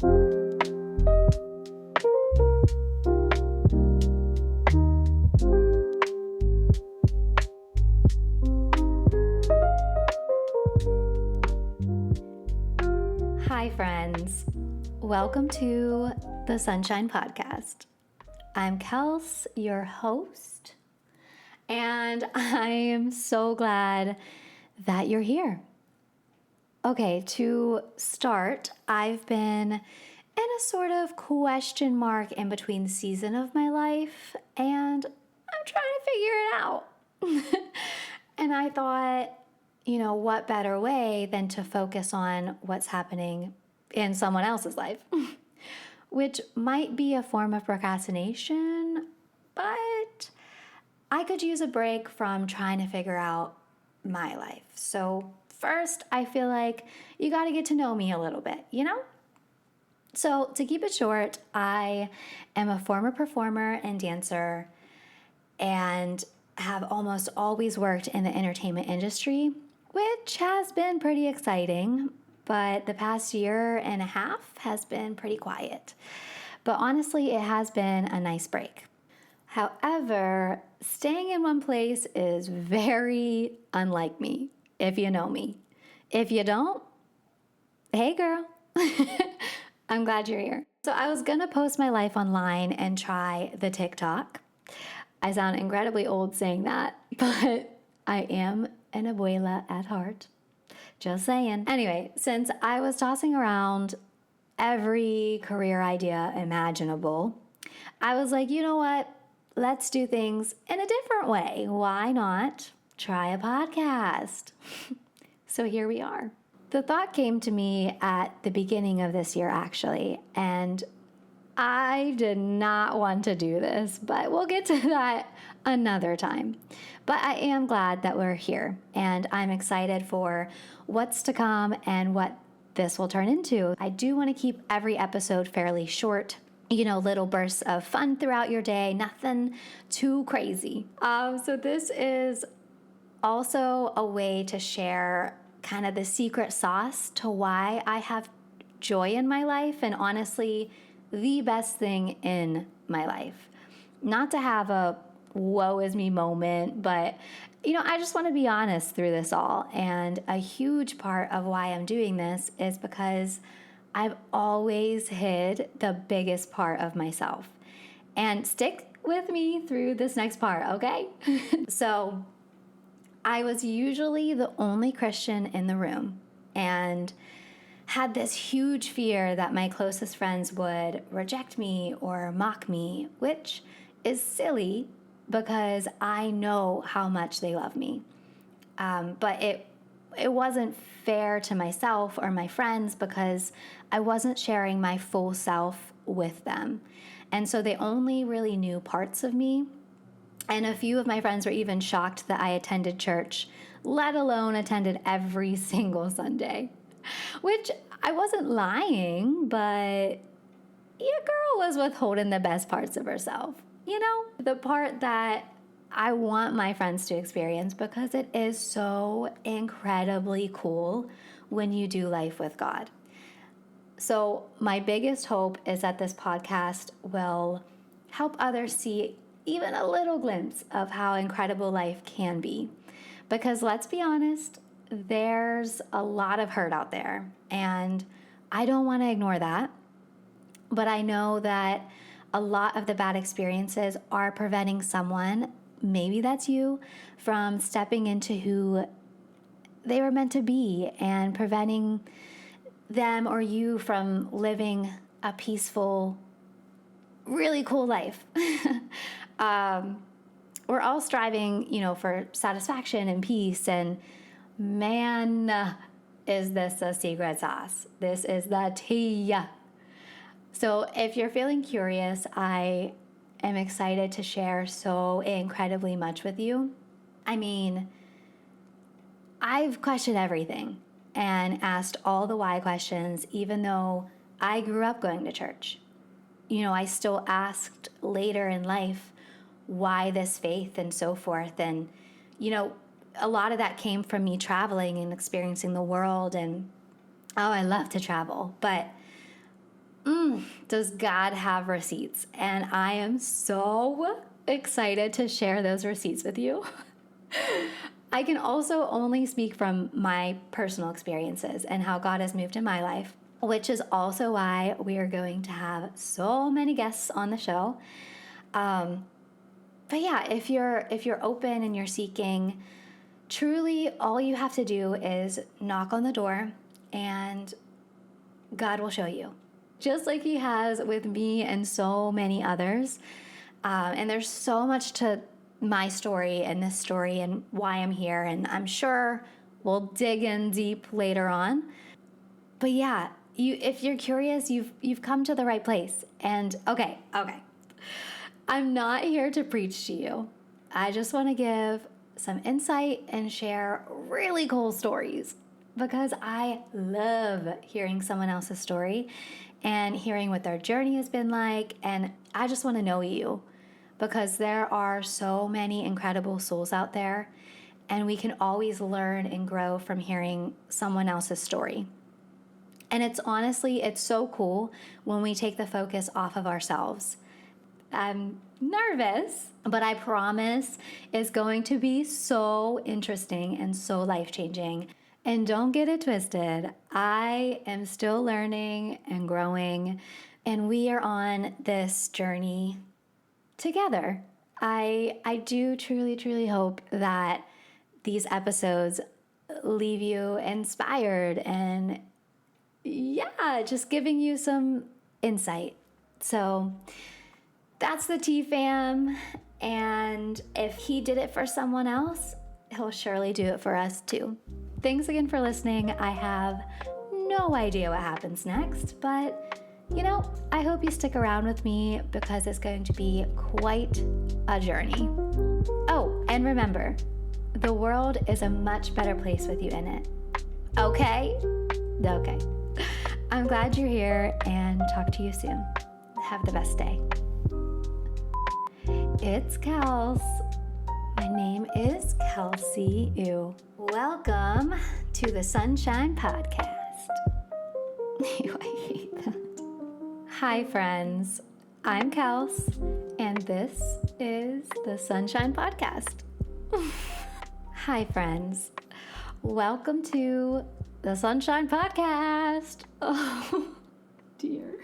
Hi, friends. Welcome to the Sunshine Podcast. I'm Kels, your host, and I am so glad that you're here. Okay, to start, I've been in a sort of question mark in between season of my life, and I'm trying to figure it out. And I thought, what better way than to focus on what's happening in someone else's life, which might be a form of procrastination, but I could use a break from trying to figure out my life. So first, I feel like you got to get to know me a little bit, So to keep it short, I am a former performer and dancer and have almost always worked in the entertainment industry, which has been pretty exciting, but the past year and a half has been pretty quiet. But honestly, it has been a nice break. However, staying in one place is very unlike me, if you know me. If you don't, hey girl, I'm glad you're here. So I was gonna post my life online and try the TikTok. I sound incredibly old saying that, but I am an abuela at heart. Just saying. Anyway, since I was tossing around every career idea imaginable, I was like, you know what? Let's do things in a different way. Why not try a podcast? So here we are. The thought came to me at the beginning of this year, actually, and I did not want to do this, but we'll get to that another time. But I am glad that we're here, and I'm excited for what's to come and what this will turn into. I do want to keep every episode fairly short, little bursts of fun throughout your day, nothing too crazy. So this is also a way to share kind of the secret sauce to why I have joy in my life, and honestly, the best thing in my life. Not to have a woe is me moment, but I just want to be honest through this all. And a huge part of why I'm doing this is because I've always hid the biggest part of myself. And stick with me through this next part, okay? So I was usually the only Christian in the room and had this huge fear that my closest friends would reject me or mock me, which is silly because I know how much they love me. But it wasn't fair to myself or my friends because I wasn't sharing my full self with them. And so they only really knew parts of me. And a few of my friends were even shocked that I attended church, let alone attended every single Sunday. Which I wasn't lying, but your girl was withholding the best parts of herself. The part that I want my friends to experience because it is so incredibly cool when you do life with God. So my biggest hope is that this podcast will help others see even a little glimpse of how incredible life can be. Because let's be honest, there's a lot of hurt out there, and I don't want to ignore that. But I know that a lot of the bad experiences are preventing someone, maybe that's you, from stepping into who they were meant to be and preventing them or you from living a peaceful, really cool life. We're all striving, for satisfaction and peace, and man, is this a secret sauce. This is the tea. So if you're feeling curious, I am excited to share so incredibly much with you. I mean, I've questioned everything and asked all the why questions, even though I grew up going to church. I still asked later in life, why this faith and so forth. And, a lot of that came from me traveling and experiencing the world. And, I love to travel. But Does God have receipts? And I am so excited to share those receipts with you. I can also only speak from my personal experiences and how God has moved in my life, which is also why we are going to have so many guests on the show. But yeah, if you're open and you're seeking, truly all you have to do is knock on the door and God will show you. Just like he has with me and so many others. And there's so much to my story and this story and why I'm here. And I'm sure we'll dig in deep later on. But yeah, if you're curious, you've come to the right place. And okay. I'm not here to preach to you. I just want to give some insight and share really cool stories because I love hearing someone else's story and hearing what their journey has been like. And I just want to know you because there are so many incredible souls out there, and we can always learn and grow from hearing someone else's story. And it's so cool when we take the focus off of ourselves. I'm nervous, but I promise it's going to be so interesting and so life-changing. And don't get it twisted. I am still learning and growing, and we are on this journey together. I do truly hope that these episodes leave you inspired and just giving you some insight. So that's the T fam. And if he did it for someone else, he'll surely do it for us too. Thanks again for listening. I have no idea what happens next, but I hope you stick around with me because it's going to be quite a journey. Oh, and remember, the world is a much better place with you in it. Okay? Okay. I'm glad you're here and talk to you soon. Have the best day. It's Kels. My name is Kelsey Ew. Welcome to the Sunshine Podcast. Ew, I hate that. Hi, friends. I'm Kels, and this is the Sunshine Podcast. Hi, friends. Welcome to the Sunshine Podcast. Oh, dear.